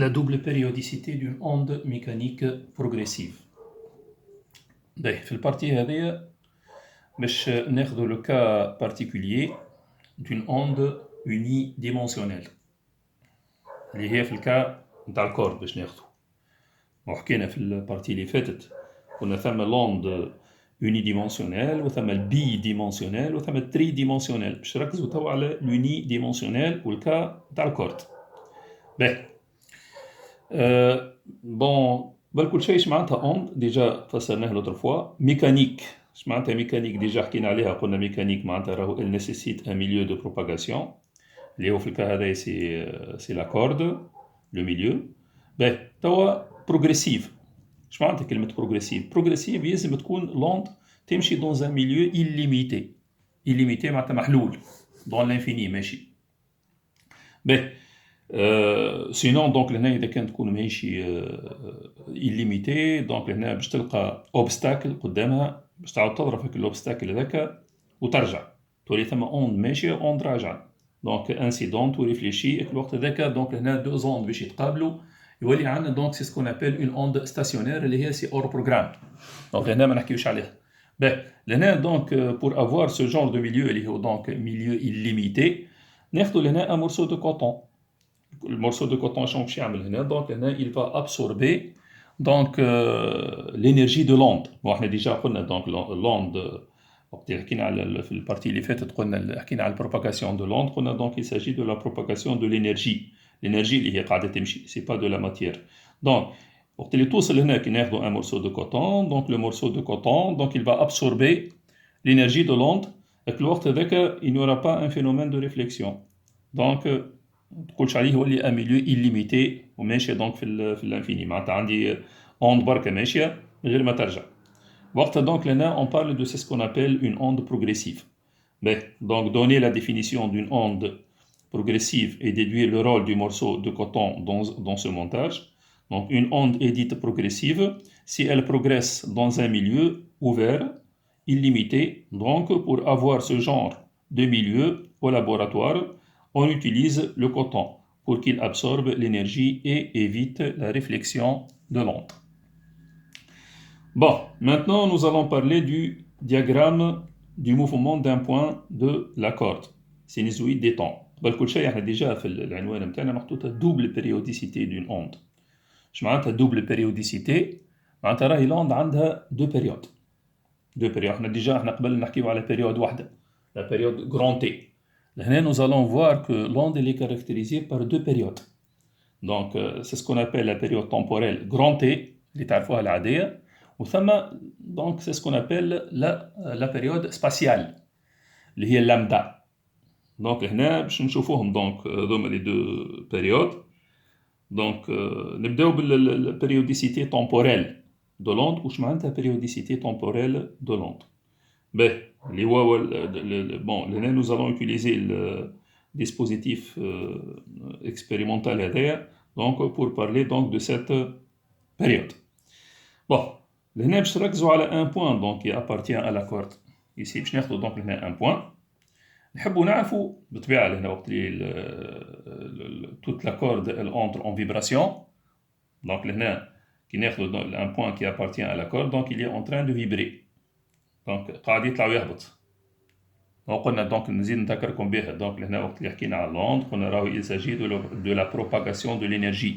La double périodicité d'une onde mécanique progressive. باهي في البارتي هذه باش ناخذ le cas particulier d'une onde unidimensionnelle اللي هي في الكا نتاع الكورد باش ناخذو. وحكينا في البارتي اللي فاتت قلنا ثم لوند unidimensionnelle وثم البي ديمونسيونيل وثم التري ديمونسيونيل باش نركزوا توا على لوني ديمونسيونيل والكا نتاع الكورد. باهي بون قبل كل شيء اش معناتها اوند ديجا فسرناه لوتر فوا. ميكانيك اش معناتها ميكانيك ديجا حكينا عليها قلنا ميكانيك معناتها راهو il nécessite un milieu de propagation اللي هو في الكا هذا سي لا كورد لو ميليو. باهي توا بروغريسيف اش معناتها كلمة بروغريسيف؟ بروغريسيف يلزم تكون لوند تمشي دون ان ميليو illimité. illimité معناتها محلول دون لانفيني ماشي. باهي سينون دونك لهنا اذا كانت تكون ماهيشي illimité دونك لهنا باش تلقى اوبستاكل قدامها باش تعاود تضرب هاك الاوبستاكل هذاك وترجع تولي ثم اوند ماشيه اوند راجعه دونك انسيدونت وريفليشي الوقت هذاك. دونك هنا دو زوند باش يتقابلوا يولي عندنا دونك سي سكون ابل اون اوند ستاسيونير اللي هي سي اور بروغرام. دونك هنا ما نحكيوش عليها. باهي لهنا دونك بور افوار سو جونر دو ميليو اللي هو دونك ميليو illimité ناخذوا لهنا ان مورسو دو كوطون. Le morceau de coton شنو باش يعمل هنا؟ دونك هنا il va absorber donc l'énergie de l'onde. bon احنا ديجا قلنا دونك l'onde وقت اللي حكينا على في البارتي اللي فاتت قلنا حكينا على البروباغاسيون دو l'onde قلنا دونك il s'agit de la propagation de l'énergie. l'énergie اللي هي قاعده تمشي سي با دو لا ماتيير. دونك وقت اللي توصل هنا كي ناخذوا un morceau de coton donc le morceau de coton donc il va absorber l'énergie de l'onde. في الوقت هذاك il n'y aura pas un phénomène de réflexion. donc تقولش عليه هو اللي ان ميليو illimité وماشيه دونك في الانفيني معناتها عندي اوند بركه ماشيه من غير ما ترجع. وقتها دونك لنا on parle de ce qu'on appelle une onde progressive. donc donner la définition d'une onde progressive et déduire le rôle du morceau de coton dans ce montage. donc une onde est dite progressive si elle progresse dans un milieu ouvert illimité. donc pour avoir ce genre de milieu au laboratoire on utilise le coton pour qu'il absorbe l'énergie et évite la réflexion de l'onde. Bon, maintenant nous allons parler du diagramme du mouvement d'un point de la corde sinusoïde des temps. قبل كل شيء احنا ديجا في العنوان نتاعنا محطوطه double périodicité d'une onde. اش معناتها double périodicité؟ معناتها راهي l'onde عندها deux périodes. احنا ديجا قبل نحكيو على période واحده la période grand T. Là, nous allons voir que l'onde est caractérisée par deux périodes. Donc, c'est ce qu'on appelle la période temporelle grand T, اللي تعرفوها العادية. وثم donc c'est ce qu'on appelle la période spatiale اللي هي اللامدا. donc هنا باش نشوفوهم donc هذوما les deux périodes. donc نبداو بالpériodicité temporelle de l'onde. واش معناتها périodicité temporelle de l'onde؟ bon, nous allons utiliser le dispositif expérimental donc pour parler donc de cette période. Bon, là je نركزوا على un point donc qui appartient à la corde. ici باش ناخذوا donc هنا un point. نحبوا نعرفوا بالطبيعه لهنا وقت اللي toute la corde elle entre en vibration. donc لهنا كي ناخذوا un point qui appartient à la corde donc il est en train de vibrer. donc قاعد يطلع ويهبط. وقلنا دونك نزيد نذكركم بها دونك لهنا وقت اللي حكينا على لوند قلنا راهو il s'agit de la propagation de l'énergie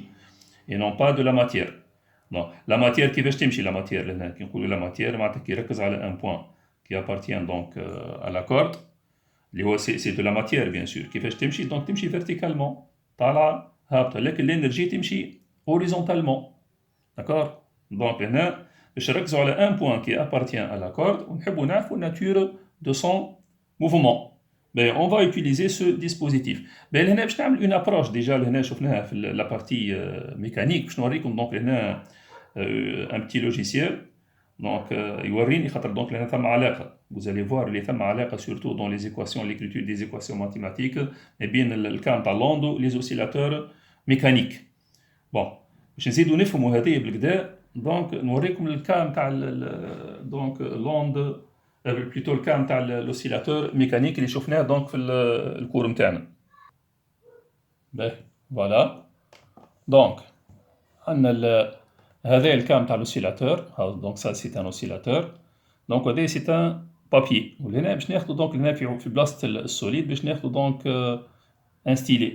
et non pas de la matière. non la matière كيفاش تمشي la matière لهنا كي نقولوا la matière معناتها كي يركز على un point qui appartient donc à la corde اللي هو c'est de la matière bien sûr. كيفاش تمشي دونك تمشي verticalement طالعه هابطه لكن الانرجي تمشي horizontalement. d'accord donc هنا باش نركزوا على un point qui appartient à la corde ونحبوا نعرفوا nature de son mouvement. on va utiliser ce dispositif. هنا باش نعمل une approche déjà هنا شفناها في la partie mécanique. باش نوريكم donc هنا un petit logiciel donc يوريني خاطر donc هنا ثم علاقه. vous allez voir اللي ثم علاقه surtout dans les équations l'écriture des équations mathématiques بين الكام تاع لوند les oscillateurs mécaniques. bon باش نزيدوا نفهموا هذه بالكدا donc نوريكم الكام تاع donc لوند plutôt le cas نتاع l'oscillateur mécanique اللي شفناه donc في الكور نتاعنا. voilà Donc, هذا الكام تاع l'oscillateur. Donc ça c'est un oscillateur. Donc هذا c'est un papier. ولهنا باش ناخذ دونك هنا في بلاصة السوليد باش ناخذ دونك un stylet.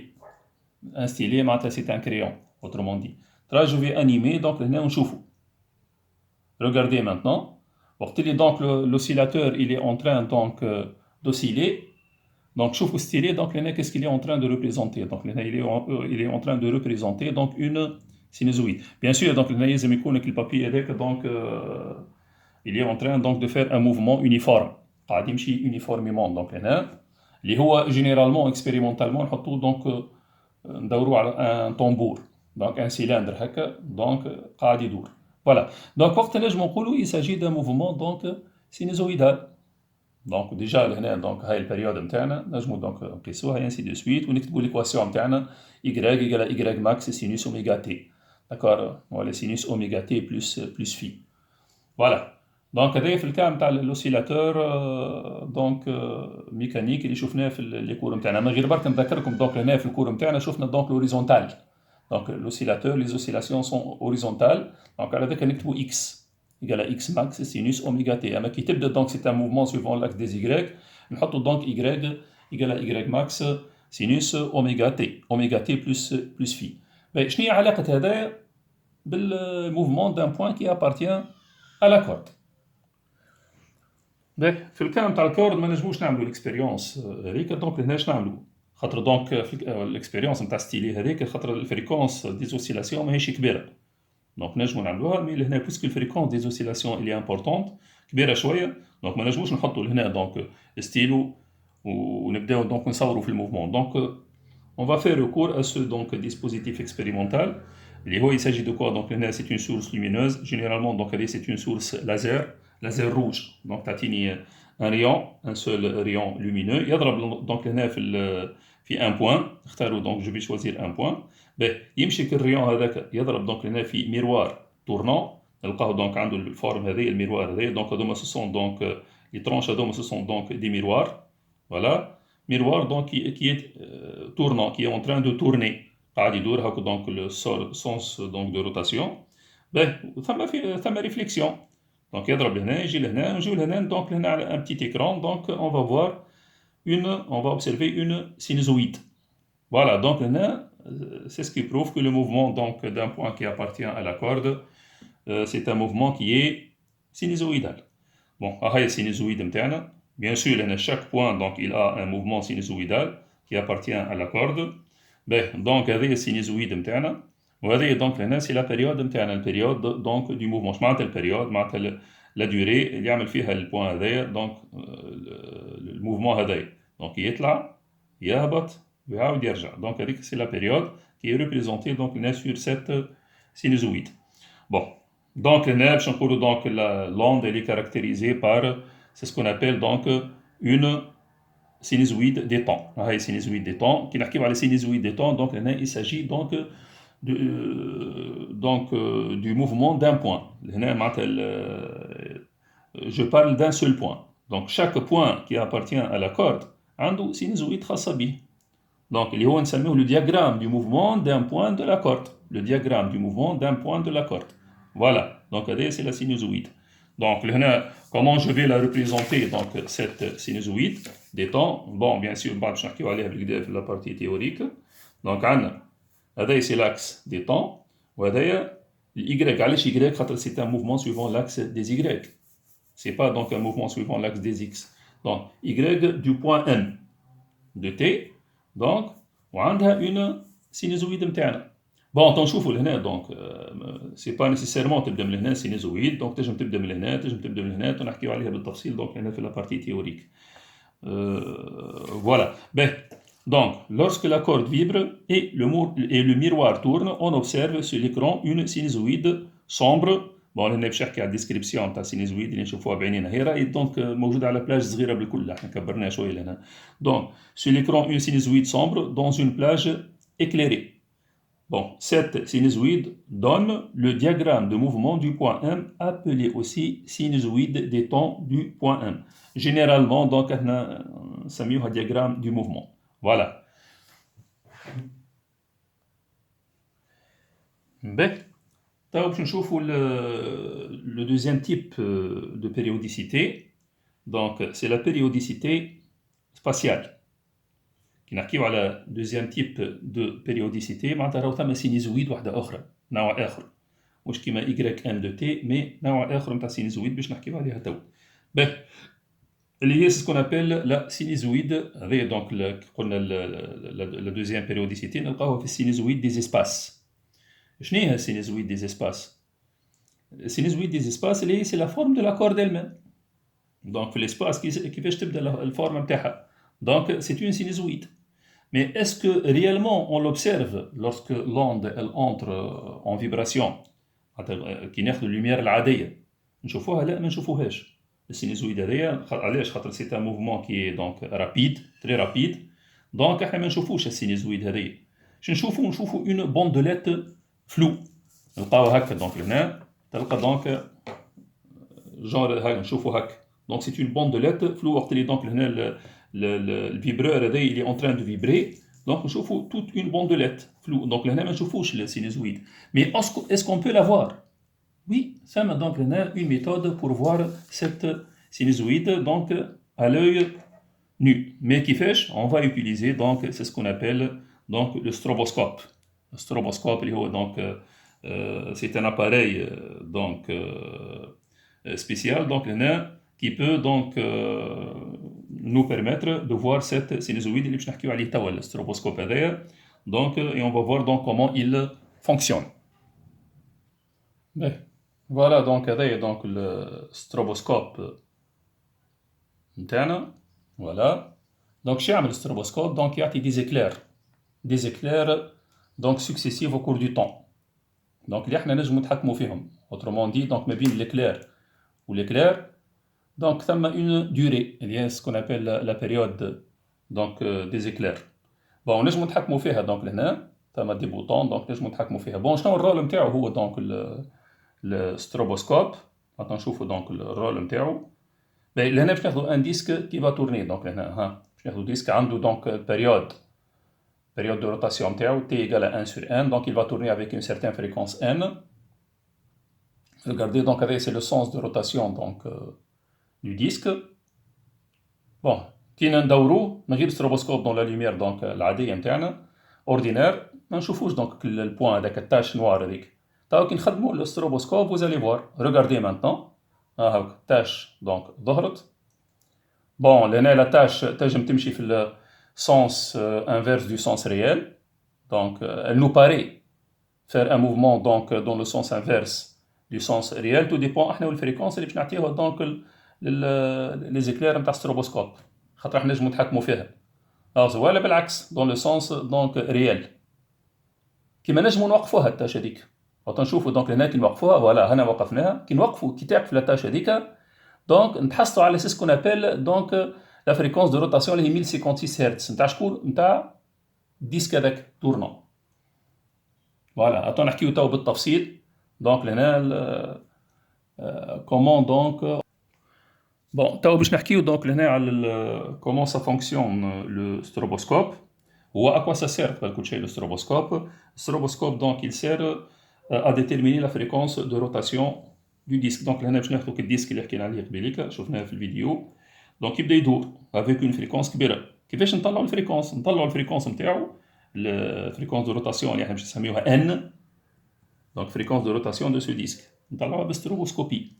Un stylet معناتها c'est un crayon, autrement dit. Là je vais animer donc هنا ونشوفوا. Regardez maintenant. Donc l'oscillateur il est en train donc d'osciller. Donc شوفوا stylet donc هنا qu'est-ce qu'il est en train de représenter. Donc هنا il est en train de représenter donc une sinusoïde. Bien sûr, donc le papier donc il est en train donc de faire un mouvement uniforme. قاعد يمشي uniformément donc هنا اللي هو généralement expérimentalement نحطوه donc ندوروا على un tambour donc un cylindre هكا donc قاعد يدور. Voilà. Donc وقت نجمو نقولوا il s'agit d'un mouvement donc sinusoïdal. Donc déjà هنا donc هاي البريود نتاعنا نجمو donc نقيسوها ainsi de suite ونكتبوا l'équation نتاعنا y égale y max sinus oméga t. D'accord, voilà, sinus oméga t plus phi. Voilà. Donc, هذا في الكام تاع l'oscillateur donc mécanique اللي شفناه في les cours نتاعنا. من غير برك نذكركم donc هنا في الكور نتاعنا شفنا donc l'horizontal. Donc l'oscillateur, les oscillations sont horizontales. Donc على ذاك نكتبوا x égale à x max sinus oméga t. أما كي تبدا donc c'est un mouvement suivant l'axe des y نحطوا donc y égale à y max sinus oméga t plus phi. شنو هي علاقة هذا بالموفمون دان بوان كي appartient à la corde. في الكلام تاع الكورد ما نجموش نعملوا الاكسبيريونس هذيك دونك هنا اش نعملوا خاطر دونك الاكسبيريونس نتاع ستيلي هذيك خاطر الفريكونس دي زوسيلاسيون ماهيش كبيره دونك نجموا نعملوها مي لهنا بويسك الفريكونس دي زوسيلاسيون اللي امبورطونت كبيره شويه دونك ما نجموش نحطوا لهنا دونك ستيلو ونبداو دونك نصوروا في الموفمون دونك on va faire recours à ce donc dispositif expérimental. Il s'agit de quoi? Donc c'est une source lumineuse. Généralement donc c'est une source laser rouge. Donc tatini un rayon, un seul rayon lumineux. يضرب donc في un point. Donc je vais choisir un point. يمشي الريون هذاك يضرب donc هنا في miroir tournant. نلقاه donc عنده الفورم هذه الميروار هذه. Donc هذوما ce sont donc les tranches هذوما ce sont donc des miroirs. Voilà. Miroir donc qui est tournant, qui est en train de tourner. قاعد يدور هكا donc le sens donc de rotation. ثم réflexion. Donc يضرب لهنا يجي لهنا نجيو لهنا donc لهنا على un petit écran donc on va voir on va observer une sinusoïde. Voilà donc لهنا c'est ce qui prouve que le mouvement donc d'un point qui appartient à la corde c'est un mouvement qui est sinusoïdal. Bon, هاي السينوزويد نتاعنا. Bien sûr, chaque point donc, il a un mouvement sinusoïdal qui appartient à la corde. Donc, هذه السينوزويد نتاعنا وهذه donc c'est la période نتاعنا البريود donc du mouvement. شو معناتها البريود؟ معناتها la durée اللي يعمل فيها البوان هذايا donc الموفمون هذايا. Donc يطلع يهبط ويعاود يرجع. Donc هذيك c'est la période qui est représentée donc sur cette sinusoïde. Bon, donc باش نقولوا donc l'onde elle est caractérisée par c'est ce qu'on appelle donc une sinusoïde des temps. La sinusoïde des temps. Qui n'arrive à la sinusoïde des temps, donc il s'agit donc du mouvement d'un point. Je parle d'un seul point. Donc chaque point qui appartient à la corde a une sinusoïde خاصة به. Donc il y a le diagramme du mouvement d'un point de la corde. Le diagramme du mouvement d'un point de la corde. Voilà. Donc c'est la sinusoïde. Donc, comment je vais la représenter, donc, cette sinusoïde des temps? Bon, bien sûr, je vais aller la partie théorique. Donc, c'est l'axe des temps. Y, c'est un mouvement suivant l'axe des Y. Ce n'est pas donc un mouvement suivant l'axe des X. Donc, Y du point M de T. Donc, on a une sinusoïde interne. Bon, تنشوفوا لهنا donc c'est pas nécessairement تبدا من هنا sinusoïde donc تنجم تبدا من هنا تنجم تبدا من هنا تنحكيو عليها بالتفصيل donc هنا في la partie théorique. Voilà. Donc lorsque la corde vibre et le miroir tourne, on observe sur l'écran une sinusoïde sombre. Bon هنا باش نحكي على الديسكريبسيون تاع السينوزويد اللي نشوفوها بعينينا هي راهي دونك موجوده على بلاج صغيره بالكل احنا كبرناها شويه لهنا. Donc sur l'écran une sinusoïde sombre dans une plage éclairée. Bon, cette sinusoïde donne le diagramme de mouvement du point M, appelé aussi sinusoïde des temps du point M. Généralement, donc, ça met un diagramme du mouvement. Voilà. Ben, باش نشوفوا le deuxième type de périodicité. Donc c'est la périodicité spatiale. كي نحكيو على deuxième type de périodicité معناتها راهو ثما سينيزويد واحدة أخرى، نوع آخر، مش كيما Y M de T، مي نوع آخر نتاع سينيزويد باش نحكيو عليها تو. باهي، اللي هي ce qu'on appelle la sinusoïde. هذه دونك قلنا la deuxième périodicité نلقاوها في السينيزويد des espaces. شنو هي السينيزويد des espaces؟ السينيزويد des espaces اللي هي c'est la forme de la corde elle-même. Donc في l'espace كيفاش تبدا الفورمه نتاعها. Donc c'est une sinusoïde. Mais est-ce que réellement on l'observe lorsque l'onde elle entre en vibration كي ناخذ اللوميير العاديه نشوفوها؟ لا، ما نشوفوهاش. السينيزويد هذيا علاش؟ خاطر سي ان موفمون كي دونك رابيد، تري رابيد. دونك احنا ما نشوفوش السينيزويد هذيا. شنو نشوفو اون بوندوليت فلو. نلقاوها هكا دونك هنا تلقى دونك جونر هاك نشوفو هكا. دونك سي اون بوندوليت فلو. وقت اللي دونك هنا الفيبرور هذا اللي اون تران دو فيبري، دونك نشوفو توت اون بوندوليت فلو. دونك لهنا ما نشوفوش السينيزويد. مي est-ce qu'on peut la voir؟ Oui, ça m'a donc une méthode pour voir cette sinusoïde donc à l'œil nu. Mais كيفاش؟ on va utiliser donc c'est ce qu'on appelle donc le stroboscope. Le stroboscope اللي هو donc c'est un appareil donc spécial donc هنا qui peut donc nous permettre de voir cette sinusoïde اللي باش نحكيو عليه توا le stroboscope هذايا. Donc et on va voir donc comment il fonctionne. Voilà donc هذايا donc le stroboscope نتاعنا. Voilà. Donc شنو يعمل الستروبوسكوب؟ donc يعطي des éclairs donc successifs au cours du temps. donc اللي احنا نجمو نتحكمو فيهم. autrement dit donc ما بين l'éclair و l'éclair donc ثم une durée اللي هي ce qu'on appelle la période donc des éclairs. bon نجمو نتحكمو فيها donc لهنا ثم دي بوطون donc نجمو نتحكمو فيها. bon شنو الرول نتاعو هو donc الستروبوسكوب. maintenant نشوفو donc الرول نتاعو. لهنا باش ناخدو ان ديسك كي فا تورني. دونك لهنا ها باش ناخدو ديسك عنده دونك période de rotation نتاعو t égale à 1 sur n. donc il va tourner avec une certaine fréquence n. regardez donc avec c'est le sens de rotation donc du disque. bon كي ندورو من غير ستروبوسكوب دون لا لوميير دونك العاديه نتاعنا اوردينير ما نشوفوش دونك البوان هذاك التاش نوار هذيك. تاو كي نخدمو الستروبوسكوب vous allez voir. regardez maintenant هاك تاش دونك ظهرت. bon لهنا لا تاش تنجم تمشي في السونس انفيرس دو سونس ريال. donc elle nous paraît faire un mouvement donc dans le sens inverse du sens réel. tout dépend احنا والفريكونس اللي باش نعطيوها دونك لي زيكلير نتاع الستروبوسكوب خاطر احنا نجمو نتحكمو فيها. ولا بالعكس dans le sens donc réel. كيما نجمو نوقفوها التاش هذيك. نشوفوا دونك هنا كي نوقفوها فوالا هنا وقفناها. كي نوقفوا كي تعرف لا تاش هذيك دونك نتحصلوا على سي كون ابل دونك لا فريكونس دو روتاسيون اللي هي 1056 هرتز نتاع شكون؟ نتاع الديسك هذاك تورنون. فوالا اتو نحكيو تو بالتفصيل دونك لهنا كومون دونك. بون تو باش نحكيو دونك لهنا على كومون سا فونكسيون لو ستروبوسكوب. هو اكوا سا سير قبل كل شيء لو ستروبوسكوب. الستروبوسكوب دونك il sert à déterminer la fréquence de rotation du disque. donc هنا باش ناخذوا الديسك اللي حكينا عليه قبيليك شفناه في الفيديو. donc يبدا يدور avec une fréquence كبيره. كيفاش نطلعوا الفريكونس؟ نطلعوا الفريكونس نتاعو الفريكونس دو روتاسيون اللي احنا باش نسميوها n. donc fréquence de rotation de ce disque نطلعوها بالستروبوسكوبي.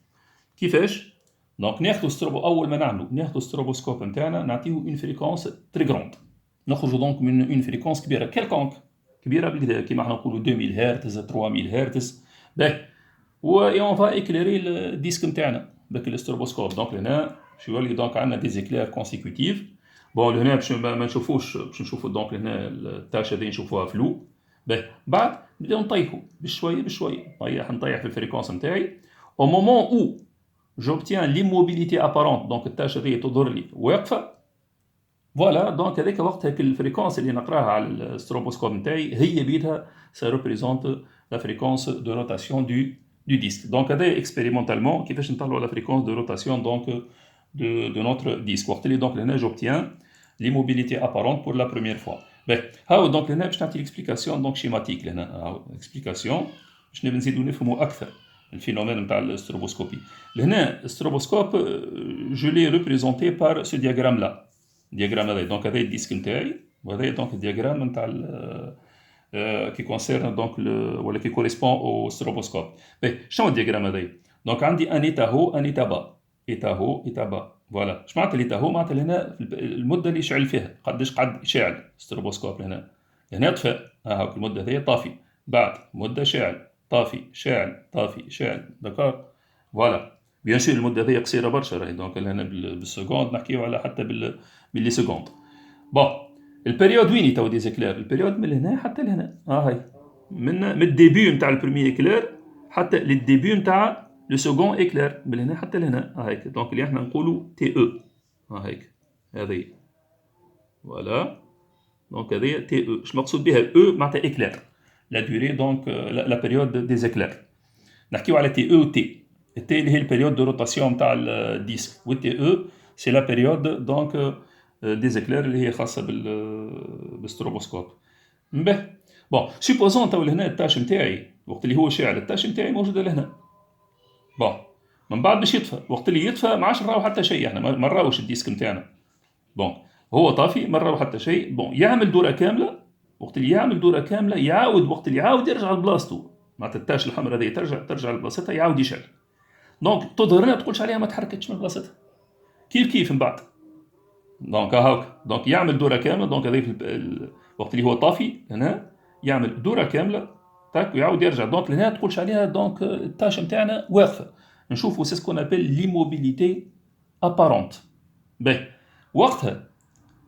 كيفاش؟ donc ناخذوا اول ما ناخذوا الستروبوسكوب نتاعنا نعطيوه une fréquence très grande. نخرجوا دونك من une fréquence كبيره كيلكونك كبيره بالكدا كيما احنا نقولوا 2000 هرتز 3000 هرتز. باهي و اون فا ايكليري الديسك نتاعنا بك الستروبوسكوب. دونك هنا باش يولي دونك عندنا دي زيكلير كونسيكوتيف. بون هنا باش ما نشوفوش باش نشوفوا دونك هنا التاش هذه نشوفوها فلو. باهي بعد نبداو نطيحوا بشويه نطيح في الفريكونس نتاعي. او مومون او جوبتيان ليموبيليتي ابارونت دونك التاش هذه تظهر لي واقفه. فوالا دونك هذاك وقت هاك الفريكونس اللي نقراها على الستروبوسكوب نتاعي هي بيدها سا ريبريزونت لا فريكونس دو روتاسيون du disque. donc هذا expérimentalement كيفاش نطلعوا لا فريكونس دو روتاسيون دونك de notre disque. وقت اللي دونك هنا j'obtiens l'immobilité apparente pour la première fois. باهي هاو دونك هنا باش نعطي l'explication donc schématique لهنا. هاو l'explication باش نزيدو نفهمو أكثر الفينومين نتاع الستروبوسكوبي. لهنا الستروبوسكوب جو لي ريبريزونتي بار سو دياغرام لا، الدياغرام هذا دونك هذا الديسك نتاعي، وهذا دونك الدياغرام نتاع كي كونسيرن دونك ولا كي كوريسبون او ستروبوسكوب. باهي شنو الدياغرام هذا؟ دونك عندي ان ايتا هو ان ايتا با، ايتا هو ايتا با، فوالا. اش معناتها الايتا هو؟ معناتها لهنا المده اللي يشعل فيها قداش قعد شاعل ستروبوسكوب. لهنا طفى، ها هاك المده هذه طافي، بعد مده شاعل طافي شاعل طافي شاعل، داكور فوالا. بيان سور المده هذه قصيره برشا راهي، دونك هنا بالسكوند نحكيو على حتى باللي سكوند. بون البيريود وين تو ديزيكلير؟ البيريود من هنا حتى لهنا، هاي من الديبي نتاع البروميي اكلير حتى للديبي نتاع لو سكوند اكلير، من هنا حتى لهنا، هايك. دونك اللي احنا نقولوا تي او، هايك هذه فوالا. دونك هذه تي او. اش مقصود بها او؟ معناتها اكلير، لا دوري دونك لا بيريود دي زيكلير. نحكيو على تي او و تي. التي اللي هي البيريود دو روتاسيون نتاع الديسك، والتي او سي لا بيريود دونك دي زيكلير اللي هي خاصه بالستروبوسكوب. به بون سيبوزون تو لهنا التاش نتاعي وقت اللي هو شاعل، التاش نتاعي موجوده لهنا. بون من بعد باش يطفى، وقت اللي يطفى ما عادش نراو حتى شيء، احنا ما نراوش الديسك نتاعنا. بون هو طافي، ما نراو حتى شيء. بون يعمل دوره كامله، وقت اللي يعمل دوره كامله يعاود، وقت اللي يعاود يرجع لبلاصتو، معناتها التاش الحمراء هذه ترجع لبلاصتها، يعاود يشعل. دونك تظهر لنا، تقولش عليها ما تحركتش من بلاصتها. كيف من بعد دونك هاك، دونك يعمل دوره كامله. دونك هذه وقت اللي هو طافي هنا يعمل دوره كامله تاك، ويعاود يرجع. دونك لهنا تقولش عليها دونك التاش نتاعنا واقفه. نشوفوا سي سكون ابل ليموبيليتي ابارونت. باهي وقتها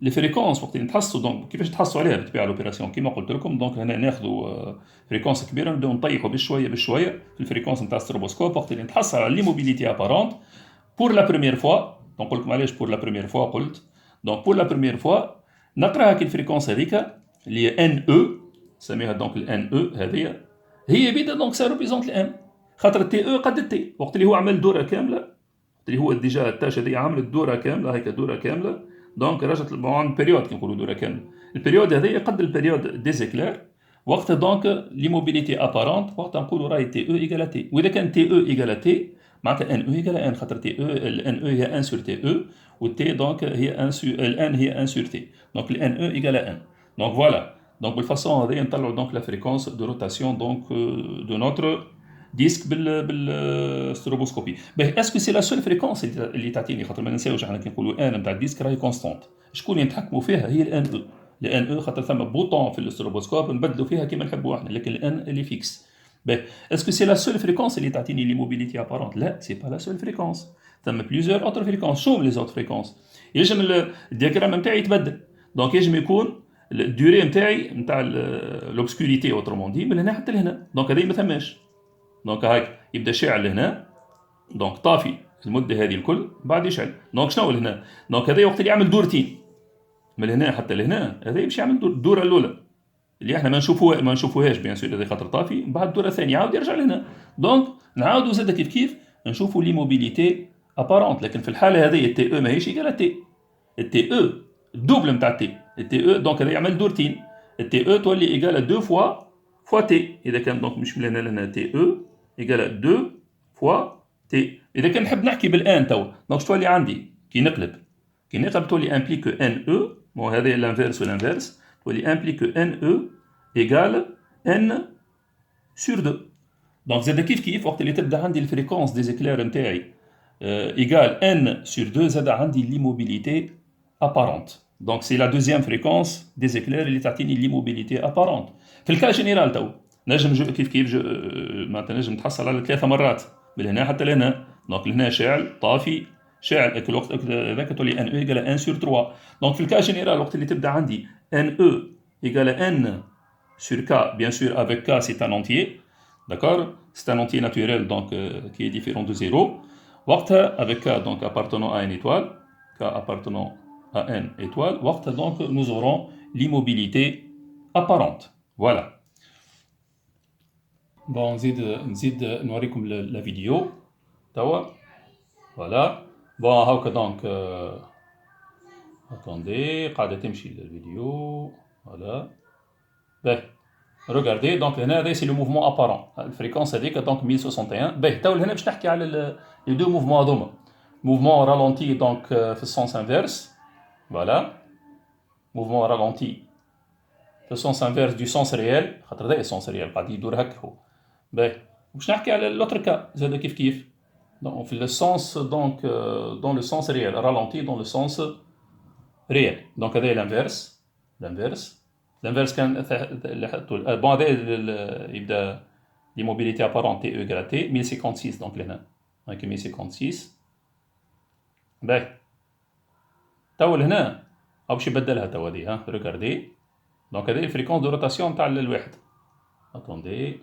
لي فريكونس وقت اللي نتحسوا، دونك كيفاش نتحسوا عليها بالطبيعه الاوبيراسيون كيما قلت لكم. دونك هنا ناخذوا فريكونس كبيره، نبداو نطيحوا بشويه في الفريكونس نتاع الستروبوسكوب وقت اللي نتحصل على ليموبيليتي ابارونت بور لا بروميير فوا. دونك نقول لكم علاش بور لا بروميير فوا قلت. دونك بور لا بروميير فوا نقراها كي الفريكونس هذيك اللي هي ان او، نسميها دونك الان او هذه هي بيدا. دونك سا ريبريزونت الان، خاطر تي او قد التي. وقت اللي هو عمل دوره كامله، وقت اللي هو ديجا التاش هذه عملت دوره كامله، هيك دوره كامله. دونك رجعت عن بيريود كي نقولوا دوره كامله. البيريود هذه قد البيريود ديزيكلير. وقتها دونك ليموبيليتي ابارونت وقتها نقولوا راهي تي او ايكال تي. واذا كان تي او ايكال تي معناتها ان او ايكال ان، خاطر تي او الان او هي ان سور تي او، والتي دونك هي ان سور الان هي ان سور تي. دونك الان او ايكال ان. دونك فوالا. دونك بالفاسون هذه نطلعوا دونك لا فريكونس دو روتاسيون دونك دو نوتر ديسك بالستروبوسكوبي. باهي اسكو سي لا سول فريكونس اللي تعطيني؟ خاطر ما ننساوش احنا كي نقولوا ان نتاع الديسك راهي كونستونت. شكون يتحكموا فيها؟ هي الان او. الان او خاطر ثم بوطون في الستروبوسكوب نبدلوا فيها كيما نحبوا احنا، لكن الان اللي فيكس. باهي اسكو سي لا سول فريكونس اللي تعطيني لي موبيليتي ابارونت؟ لا، سي با لا سول فريكونس. ثم بليزيور اوتر فريكونس. شو لي زوت فريكونس؟ يجم الدياغرام نتاعي يتبدل. دونك يجم يكون الدوري نتاعي نتاع لوبسكوريتي اوترومون دي من هنا حتى لهنا. دونك هذه ما ثماش. دونك هاك يبدا شاعل لهنا، دونك طافي المده هذه الكل، بعد يشعل. دونك شنو لهنا؟ دونك هذا وقت اللي يعمل دورتين من هنا حتى لهنا، هذا باش يعمل الدوره الاولى اللي احنا ما نشوفوهاش بيان سور، هذا خاطر طافي. بعد الدوره الثانيه عاود يرجع لهنا. دونك نعاودوا زاد كيف نشوفوا لي موبيليتي ابارونت. لكن في الحاله هذه التي او ماهيش ايكال تي. التي او الدوبل نتاع التي. التي او دونك هذا يعمل دورتين. التي او تولي ايكال 2 فوا تي. اذا كان دونك مش من هنا لهنا تي او ايكال 2 فوا تي. اذا كان نحب نحكي بالان تو، دونك تولي عندي كي نقلب تولي امبليك ان او، بون هذا لانفيرس والانفيرس، تولي امبليك ان او ايكال ان سور 2. دونك زاد كيف وقت اللي تبدا عندي الفريكونس دي زيكلير نتاعي ايكال ان سور 2 زاد عندي ليموبيليتي ابارونت. دونك سي لا دوزيام فريكونس دي زيكلير اللي تعطيني ليموبيليتي ابارونت. في الكا جينيرال تو نجم كيف معناتها نجم نتحصل على 3 مرات من هنا حتى لهنا. دونك لهنا شاعل طافي شاعل، كل وقت هذاك تولي ان او ايكال ان سور 3. دونك في الكا جينيرال وقت اللي تبدا عندي ان او ايكال ان sur K, bien sûr avec K c'est un entier, d'accord, c'est un entier naturel donc qui est différent de 0. وقتها avec K donc appartenant à une étoile, K appartenant à une étoile, وقتها donc nous aurons l'immobilité apparente. Voilà. Bon نزيد نوريكم la vidéo توا. Voilà. Bon هاكا donc attendez قاعدة تمشي الفيديو. Voilà. باهي Regardez, donc là, c'est le mouvement apparent. La fréquence هذيك donc 1061. باهي تو هنا باش نحكي على les deux mouvements هذوما. Mouvement ralenti donc في السens inverse. Voilà. Mouvement ralenti في السens inverse du sens réel. خاطر هذا sens réel قاعد يدور هكا هو. باهي. باش نحكي على l'autre cas زاد كيف كيف. Donc le sens donc dans le sens réel, ralenti dans le sens réel. Donc هذا l'inverse. L'inverse كان bon هذا يبدا l'immobilité apparente TE égale T 1056 donc لهنا هاك 1056 باهي تو لهنا او باش يبدلها تو هذه ها ريغاردي دونك هذه الفريكونس دو روتاسيون تاع الواحد اتوندي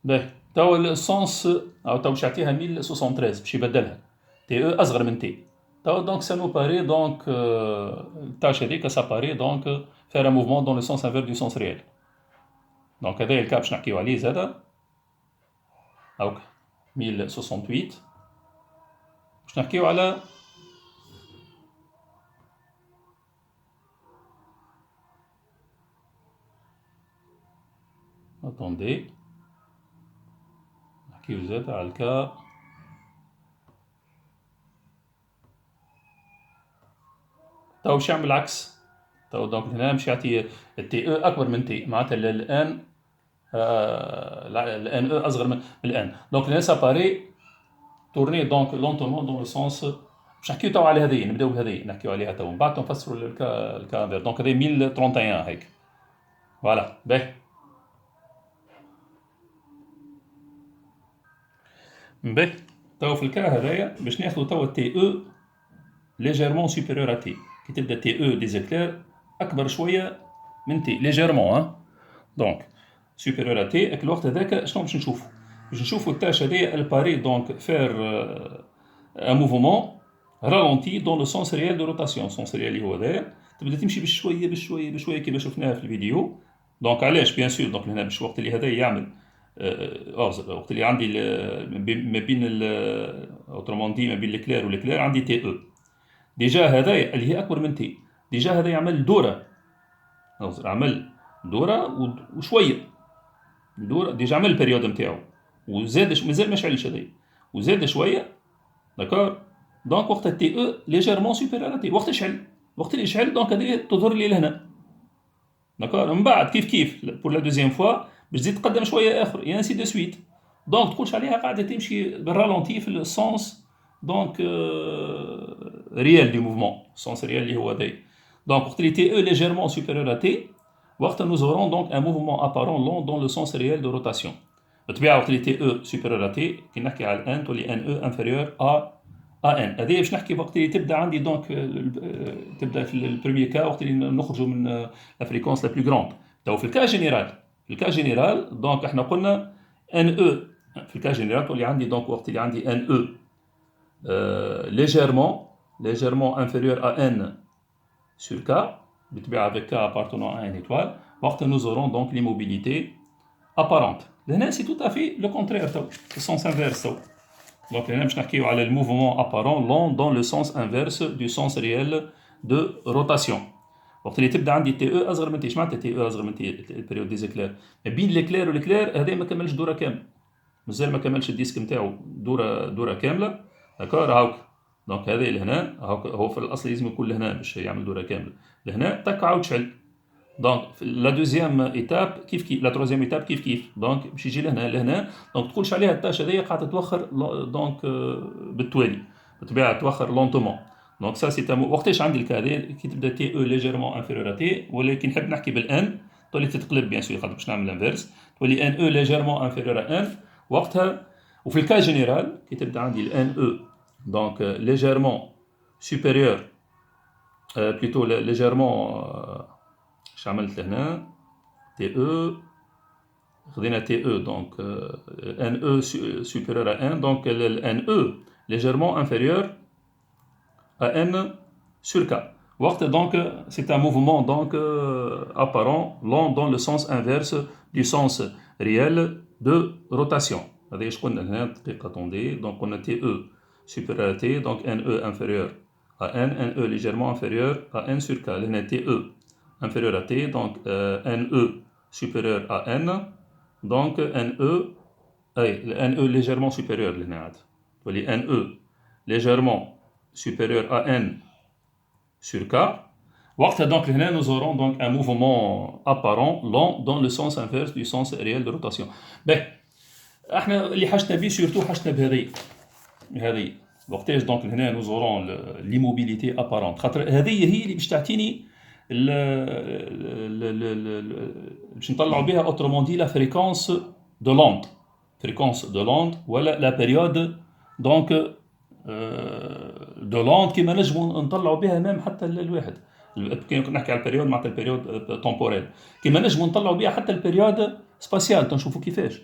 باهي تو السونس او تو باش يعطيها 1073 باش يبدلها تي او اصغر من تي تو دونك سا نو باري دونك التاش هذيك سا باري دونك فير ان موفمون دون لو سونس انفير دو سونس ريال دونك هذا الكا باش نحكيو عليه زادا هاوك 1068 باش نحكيو على اتوندي نحكيو زادا على الكا تو باش يعمل العكس تو دونك هنا باش يعطي التي او اكبر من تي معناتها الان الان او اصغر من الان دونك هنا ساباري تورني دونك لونتومون دون لو سونس باش نحكيو تو على هذه نبداو بهذه نحكيو عليها تو من بعد نفسروا الكا انفير دونك هذه 1031 هيك فوالا باهي باهي تو في الكا هذايا باش ناخذوا تو التي او ليجيرمون سوبيريور ا تي كي تبدا تي او ديزيكلير اكبر شويه من تي ليجيرمون ها دونك سوبيريور ا تي الوقت هذاك شنو باش نشوفوا باش نشوفوا التاش هذيا الباري دونك فير ان موفمون رالونتي دون لو سونس ريال دو روتاسيون سونس ريال اللي هو هذايا تبدا تمشي بشويه بشويه بشويه كيما شفناها في الفيديو دونك علاش بيان سور دونك هنا باش وقت اللي هذا يعمل وقت اللي عندي ما بين اوترومون دي ما بين الكلير والكلير عندي تي او ديجا هذايا اللي هي اكبر من تي ديجا هذا يعمل دوره عمل دوره وشويه دوره ديجا عمل البريود نتاعو وزاد مازال ما شعلش هذايا وزاد شويه داكور دونك وقت التي او ليجيرمون سوبيريور تي وقت اللي يشعل دونك هذه تظهر لي لهنا داكور من بعد كيف بور لا دوزيام فوا باش تزيد تقدم شويه اخر يا انسي دو سويت دونك تقولش عليها قاعده تمشي بالرالونتي في السونس دونك ريال دو موفمون سونس ريال اللي هو هذايا دونك وقت اللي تي او ليجيرمون سوبيريور تي وقت nous aurons donc un mouvement apparent long dans le sens réel de rotation بالطبيعه وقت اللي تي او سوبيريور تي كي نحكي على الان تولي ان او انفيريور ا ان هذه باش نحكي وقت اللي تبدا عندي دونك تبدا في البريمير كا وقت اللي نخرجوا من لا فريكونس لا بلو غروند تو في الكا جينيرال دونك احنا قلنا ان او في الكا جينيرال تولي عندي دونك وقت اللي عندي ان او légèrement inférieur à n sur k بالطبيعه avec k appartenant à une étoile وقت nous aurons donc l'immobilité apparente لهنا c'est tout à fait le contraire تو le sens inverse تو donc لهنا باش نحكيو على le mouvement apparent long dans le sens inverse du sens réel de rotation وقت اللي تبدا عندي تي او اصغر من تي معناتها تي او اصغر من تي البريود ديزيكلير ما بين ليكلير والكلير هذا ما كملش دوره كامله مازال ما كملش الديسك نتاعو دوره كامله داكور هاوك دونك هذا لهنا هو في الاصل لازم يكون لهنا باش يعمل دوره كامله لهنا تك عاود شعل دونك لا دوزيام ايتاب كيف لا تروزيام ايتاب كيف دونك باش يجي لهنا دونك تقولش عليها التاش هذيا قاعده توخر دونك بالتوالي بالطبيعه توخر لونتومون دونك سا سي وقتاش عندي الكا كي تبدا تي او ليجيرمون انفيريور تي ولكن نحب نحكي بالان تولي تتقلب بيان سور خاطر باش نعمل الانفيرس تولي ان او ليجيرمون انفيريور ان وقتها وفي الكا جينيرال كي تبدا عندي الان او donc légèrement supérieur plutôt légèrement اش عملت لهنا تي او خدينا تي او donc ان او supérieur à 1 donc n e légèrement inférieur à n sur k Donc, c'est un mouvement donc, apparent, lent dans le sens inverse du sens réel de rotation. Attendez, donc on a TE supérieur à T, donc NE inférieur à NE légèrement inférieur à N sur K. On a TE inférieur à T, donc NE supérieur à N, donc NE légèrement supérieur. NE légèrement supérieur à N sur K. Donc nous aurons donc un mouvement apparent lent dans le sens inverse du sens réel de rotation. احنا اللي حاجتنا به سورتو حاجتنا بهذه وقتاش دونك هنا nous aurons l'immobilité apparente خاطر هذه هي اللي باش تعطيني باش نطلعوا بها autrement dit la fréquence de l'onde ولا la période donc de l'onde كيما نجموا نطلعوا بها ميم حتى الواحد كنا نحكي على البريود معناتها البريود تمبوريل كيما نجموا نطلعوا بها حتى البريود سباسيال تنشوفوا كيفاش.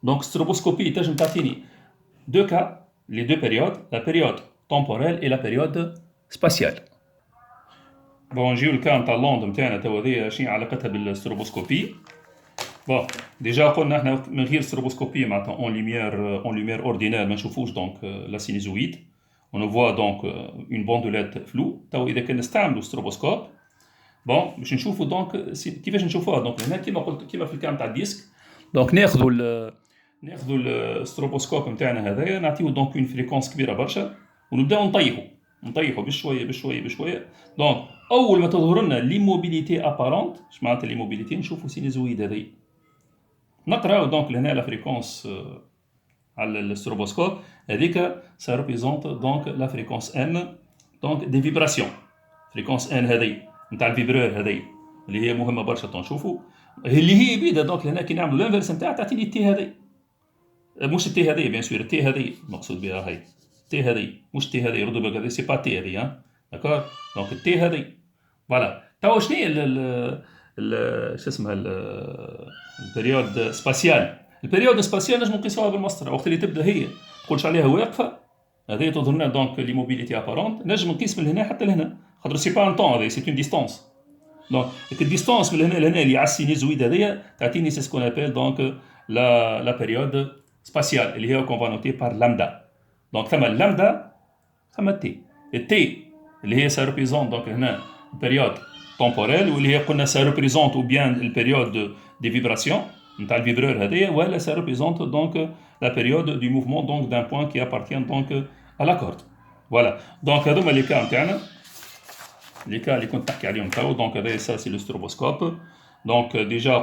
Donc, stroboscopie, je vais deux cas, les deux périodes, la période temporelle et la période spatiale. Bon, j'ai eu le cas en l'onde, شنو علاقتها بالستروبوسكوبي. Bon, déjà, on a une stroboscopie en lumière ordinaire, mais je vous donc la sinusoïde. On voit donc une bandelette floue. إذا كان نستعملوا stroboscope. Bon, باش نشوفوا donc كيفاش نشوفوها. Donc, هنا كيما في الكام تاع الديسك. Donc, ناخذوا الستروبوسكوب نتاعنا هذايا نعطيو دونك اون فريكونس كبيره برشا ونبداو نطيحو بشويه دونك اول ما تظهر لنا ليموبيليتي ابارونت اش معناتها ليموبيليتي نشوفوا سينيزويد هذايا نقراو دونك لهنا لا فريكونس على الستروبوسكوب هذيك سا ريبريزونت دونك لا فريكونس ان دونك دي فيبراسيون فريكونس ان هذايا نتاع الفيبرور هذايا اللي هي مهمه برشا تنشوفوا اللي هي بيدا دونك هنا كي نعملوا الانفيرس نتاعها تعطيني التي هذايا مش التي هذه بيان سور التي هذه مقصود بها هاي التي هذه مش التي هذه ردوا بالك هذه سي با تي هذه داكور دونك التي هذه فوالا توا شنو هي شو اسمها البريود سباسيال نجمو نقيسوها بالمسطره وقت اللي تبدا هي تقولش عليها واقفه هذه تظهر لنا دونك ليموبيليتي ابارونت نجم نقيس من هنا حتى لهنا خاطر سي با ان طون هذه سي اون ديستونس دونك الديستونس من هنا لهنا اللي على السينيزويد هذيا تعطيني سي سكون ابل دونك لا بيريود spatiale, اللي هي qu'on va noter par lambda. Donc, ثم lambda, ثم T. Et T, اللي هي ça représente donc هنا période temporelle واللي هي قلنا ça représente ou bien la période des vibrations نتاع الفيبرور هذايا ولا ça représente donc la période du mouvement donc d'un point qui appartient donc à la corde. Voilà. Donc هذوما les cas نتاعنا les cas اللي كنت نحكي عليهم توا donc هذايا ça c'est le stroboscope. Donc déjà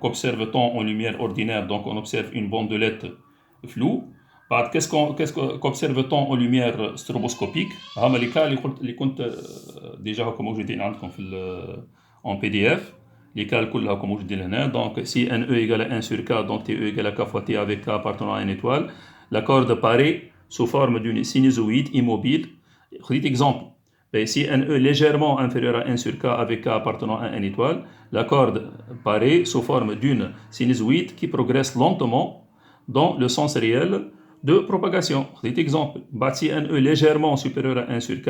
qu'observe-t-on en lumière ordinaire? Donc on observe une bandelette floue. Qu'observe-t-on en lumière stroboscopique? Les cas اللي كنت déjà هكا موجودين عندكم en PDF. Les cas كلها هكا موجودين هنا. Donc si NE égale à 1 sur K, donc TE égale à K fois T avec K appartenant à une étoile, la corde paraît sous forme d'une sinusoïde immobile. Petit exemple. Si NE légèrement inférieur à 1 sur K avec K appartenant à une étoile, la corde paraît sous forme d'une sinusoïde qui progresse lentement dans le sens réel de propagation. Petit exemple. Si NE légèrement supérieur à 1 sur K,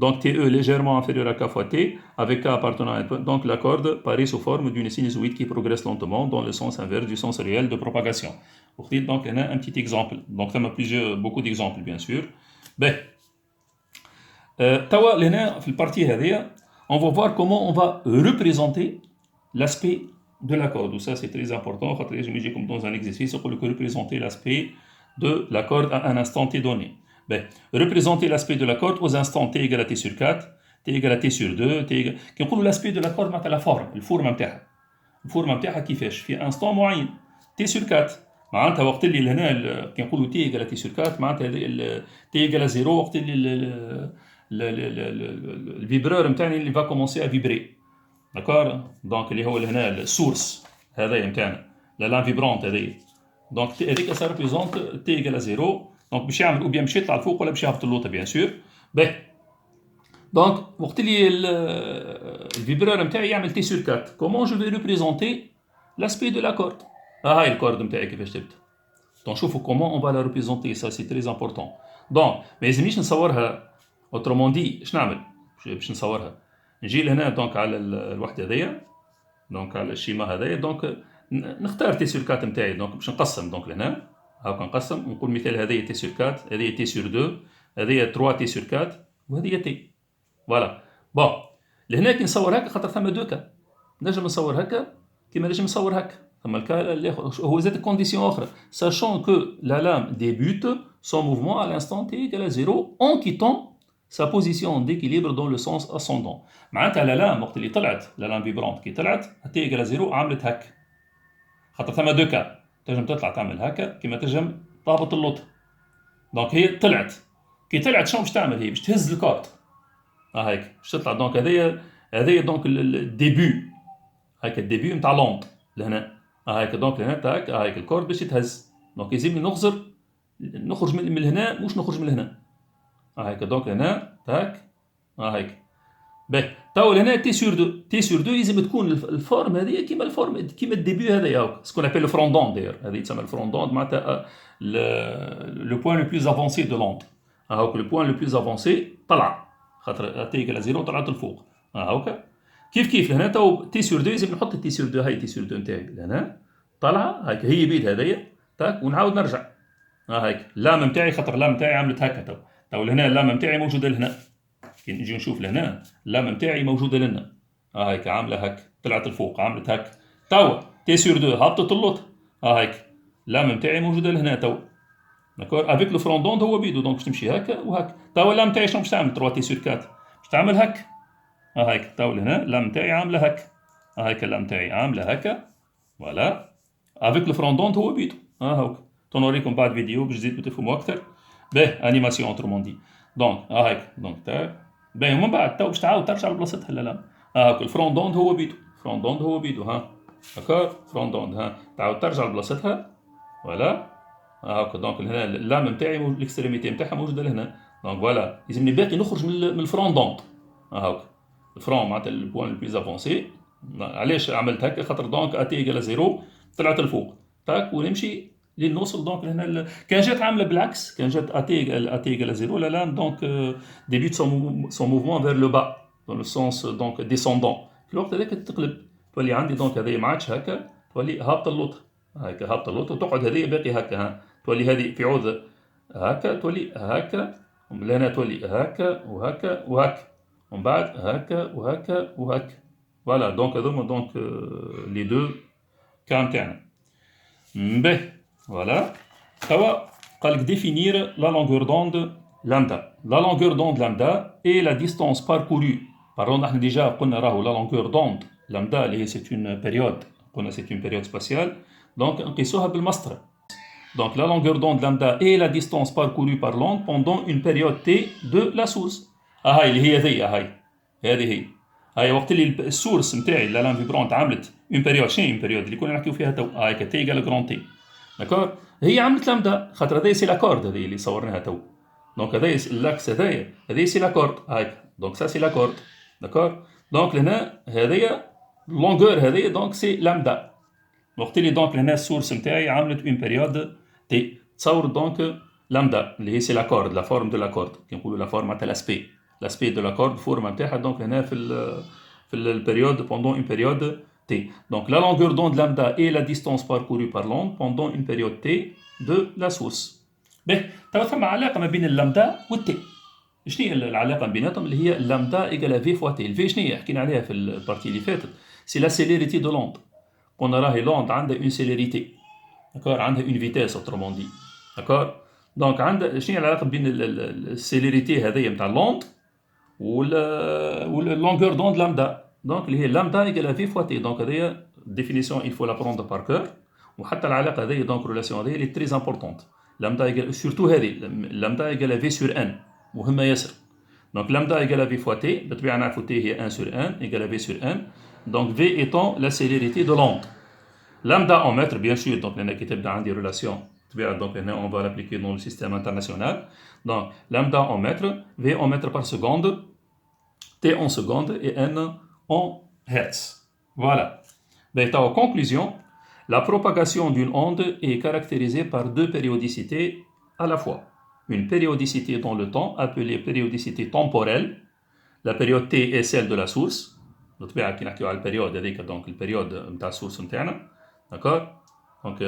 donc TE légèrement inférieur à K fois T avec K appartenant à une étoile, donc la corde paraît sous forme d'une sinusoïde qui progresse lentement dans le sens inverse du sens réel de propagation. Donc, on a un petit exemple. Donc, on a beaucoup d'exemples, bien sûr. توا لهنا في البارتي هذه on va voir comment on va représenter l'aspect de la corde. Ça c'est très important خاطر يجي يجيكم dans un exercice يقول لك représenter l'aspect de la corde à un instant t donné. Représenter l'aspect de la corde aux instants t égale à t sur 4, t égale à t sur 2, كي نقولوا l'aspect de la corde معناتها لا فورم الفورمه نتاعها كيفاش في انستون معين t sur 4 معناتها وقت اللي لهنا كي نقولوا t égale à t sur 4 معناتها t égale à 0 وقت اللي le vibreur نتاعنا اللي va commencer à vibrer. D'accord? Donc اللي هو هنا السورس هذايا نتاعنا لا لان فيبرونت هذايا. دونك هذيك ça représente t égale à 0. دونك باش يعمل او بيان باش يطلع الفوق ولا باش يهبط اللوطه بيان سور. دونك وقت اللي الفيبرور نتاعي يعمل t sur 4 comment je vais représenter l'aspect de la corde. هاي الكورد نتاعي كيفاش تبدا. دونك شوفوا comment on va la représenter, ça c'est très important. دونك ما يلزمنيش نصورها autrement dit اش نعمل باش نصورها نجي لهنا دونك على الوحده هذيا، دونك على الشيما هذايا، دونك نختار تي سور 4 نتاعي، دونك باش نقسم دونك لهنا، هاكا نقسم ونقول مثال هذه تي سور 4، هذه تي سور 2، هذه 3 تي سور 4، وهذه تي. فوالا بون لهنا كي نصور هكا خاطر ثما دو كا، نجم نصور هكا كيما نجم نصور هكا، ثما الكا هو زاد كونديسيون اخرى، sachant que la lame débute son mouvement à l'instant t égale à 0 en quittant sa position d'équilibre dans le sens ascendant. معناتها لا لام وقت اللي طلعت لا لام فيبرونت كي طلعت t égale à 0 عملت هك، خاطر ثما دو كا، تنجم تطلع تعمل هكا كيما تنجم تهبط اللوطه. دونك هي طلعت، كي طلعت شنو باش تعمل؟ هي باش تهز الكورد هيك باش تطلع. دونك هذايا دونك الديبي، هيك الديبي نتاع لوند لهنا هيك. دونك لهنا تاك هيك الكورد باش يتهز، دونك يلزمني نخرج من هنا، مش نخرج من هنا هيك. دونك هنا تاك هيك باهي. تو لهنا تي سور 2، تي سور 2 يلزم تكون الفورم هذه كيما الفورم كيما الديبي هذايا هاك، سكون ابيل الفروندون داير، هذه تسمى الفروندون معناتها لو بوين لو بلوز افونسي دو لوند هاك، لو بوين لو بلوز افونسي طلع خاطر تي ايكال 0 طلعت لفوق هاكا. كيف لهنا تو تي سور 2 لازم نحط تي سور 2، هاي تي سور 2 نتاعي لهنا طالعه هاك، هي بيد هذايا تاك، ونعاود نرجع هاك. اللام نتاعي خاطر اللام نتاعي عملت هكا، تو لهنا اللام نتاعي موجوده لهنا، كي نجي نشوف لهنا اللام نتاعي موجوده لنا هاك، عامله هك طلعت لفوق عملت هك. تو تي سور 2 هبطت اللوط هاك، اللام نتاعي موجوده لهنا تو داكور افيك لو فروندون هو بيدو، دونك باش تمشي هكا وهكا. تو اللام نتاعي شنو باش تعمل؟ 3 تي سور 4 باش تعمل هك هاك. تو لهنا اللام نتاعي عامله هك هاك، اللام نتاعي عامله هكا فوالا افيك لو فروندون هو بيدو هاك. تنوريكم بعد فيديو باش تزيدوا تفهموا اكثر. باهي انيماسيون اوترومون دي. دونك هاك دونك تاع باهي، ومن بعد تو باش تعاود ترجع لبلاصتها اللام هاك. الفروندون هو بيدو، الفروندون هو بيدو ها داكور، الفروندون ها تعاود ترجع لبلاصتها فوالا هاكا. دونك هنا اللام نتاعي الاكستريميتي نتاعها موجوده لهنا، دونك فوالا لازمني باقي نخرج من الفروندون هاكا. الفرون معناتها البوان لو بليز افونسي. علاش عملت هكا؟ خاطر دونك اتي ايكال 0 طلعت لفوق تاك ونمشي لين نوصل. دونك لهنا كان جات عامله بالعكس، كان جات اتي ايكال 0 لا لام دونك ديبيت سون موفمون فير لو با دون لو سونس دونك ديسوندون. في الوقت هذاك تقلب تولي عندي دونك هذه ما عادش هكا، تولي هابطه اللوطه هكا، هابطه اللوطه وتقعد هذه باقي هكا ها، تولي هذه في عوض هكا تولي هكا، ومن هنا تولي هكا وهكا وهكا، ومن بعد هكا وهكا وهكا فوالا. دونك هذوما دونك لي دو كام تاعنا باهي فوالا. توا قالك ديفينير لا لونغور دوند لامدا. لا لونغور دوند لامدا اي لا ديستونس باركورو. باردون احنا ديجا قلنا راهو لا لونغور دوند لامدا اللي هي سي اون بيريود، قلنا سي اون بيريود سباسيال، دونك نقيسوها بالمسطره. Donc la longueur d'onde lambda est la distance parcourue par l'onde pendant une période t de la source. هاي اللي هي هذه هاي وقت اللي السورس نتاعي لا لام فيبرونت عملت اون بيريود. شنو اون بيريود اللي كنا نحكيو فيها تو؟ هاي تي ايكال غران تي داكور، هي عملت لامدا خاطر هذه سي لاكورد هذه اللي صورناها تو. دونك هذه الاكس هذه سي لاكورد هاي، دونك سا سي لاكورد داكور. دونك لهنا هذه لونغور هذه دونك سي لامدا. وقت اللي دونك لهنا السورس نتاعي عملت اون بيريود تي، تصور دونك لامدا اللي هي سي لاكورد، لا فورم دو لاكورد كي نقولوا لا فورم تاع لاسبي دو لاكورد فورما نتاعها. دونك هنا في البيريود بوندون اون بيريود تي. دونك لا لونغور دوند لامدا اي لا ديستونس باركورو بار لوند بوندون اون بيريود تي دو لا سورس. باهي توا ثم علاقه ما بين اللامدا والتي. شنو هي العلاقه بيناتهم؟ اللي هي اللامدا ايكال في فوا تي. الفي شنو هي؟ حكينا عليها في البارتي اللي فاتت، سي لا سيليريتي دو لوند. قلنا راهي لوند عندها اون سيليريتي داكور، عندها اون فيتاس اوترومون دي داكور. دونك عندها شنو هي العلاقه بين السيليريتي هذيا نتاع لوند واللونغور دوند لامدا؟ دونك اللي هي لامدا ايكال في فوا تي. دونك هذيا ديفينيسيون il faut la prendre par cœur. وحتى العلاقه هذيا دونك ريلاسيون هذيا اللي تري امبورطونت. لامدا ايكال سورتو هذه لامدا ايكال في سور ان، مهمه ياسر. دونك لامدا ايكال في فوا تي، بالطبيعه نعرفوا تي هي 1 سور 1 ايكال في سور 1. دونك في ايتون لا سيليريتي دو لوند. Lambda en mètres, bien sûr, donc il y a qui des relations. Donc on va l'appliquer dans le système international. Donc lambda en mètres, V en mètres par seconde, T en seconde et N en hertz. Voilà. Ben, en conclusion, la propagation d'une onde est caractérisée par deux périodicités à la fois. Une périodicité dans le temps, appelée périodicité temporelle, La période T est celle de la source. بالطبيعة كي نحكيو على البريود هذيك دونك البريود نتاع السورس نتاعنا. D'accord. Donc,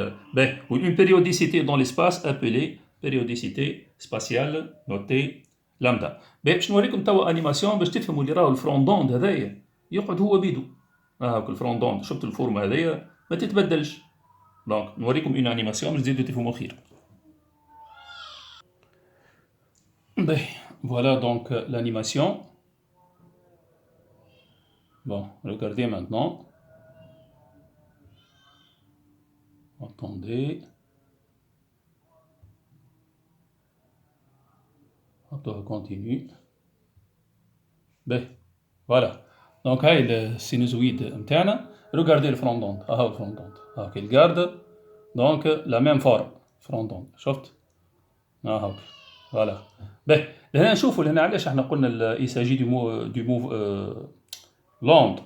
ou une périodicité dans l'espace appelée périodicité spatiale notée lambda. باش نوريكم توا انيماسيون باش تفهموا اللي راهو الفروندوند هذايا يقعد هو بيدو. هاك الفروندوند شفت الفورمه هذايا ما تتبدلش. دونك نوريكم اون انيماسيون باش تزيدوا تفهموا خير. Voilà donc l'animation. Bon, regardez maintenant. Attendez. On continue. Voilà. Donc, là, le sinusoïde interne. Regardez le front d'onde. Ah, le front d'onde. Ok, il garde donc la même forme. Front d'onde. شفت؟ ok. Voilà. هنا نشوفوا هنا علاش احنا قلنا il s'agit du move l'onde.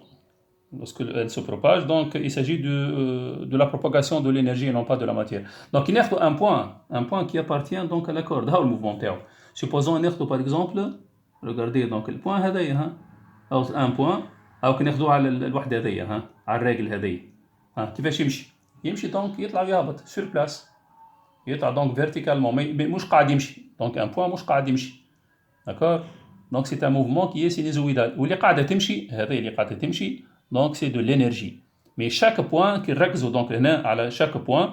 Lorsqu'elle se propage, donc il s'agit de la propagation de l'énergie et non pas de la matière. Donc il y a un point qui appartient donc à la corde, le mouvement تاعو. Supposons un par exemple, regardez donc le point هذايا أو un point أو كناخذوه على الوحدة هذايا على الراجل هذايا كيفاش يمشي donc يطلع ويهبط sur place. يطلع donc verticalement mais مش قاعد يمشي. Donc un point مش قاعد يمشي. D'accord. Donc c'est un mouvement qui est sinusoïdal. واللي قاعدة تمشي هذايا اللي قاعدة تمشي. Donc c'est de l'énergie. Mais chaque point qui ركزوا donc هنا على chaque point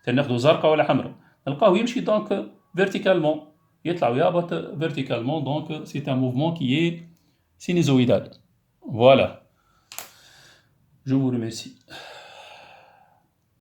تناخذوا زرقاء ولا حمراء نلقاو يمشي donc verticalement يطلع ويهبط verticalement donc c'est un mouvement qui est sinusoïdal. Voilà. Je vous remercie.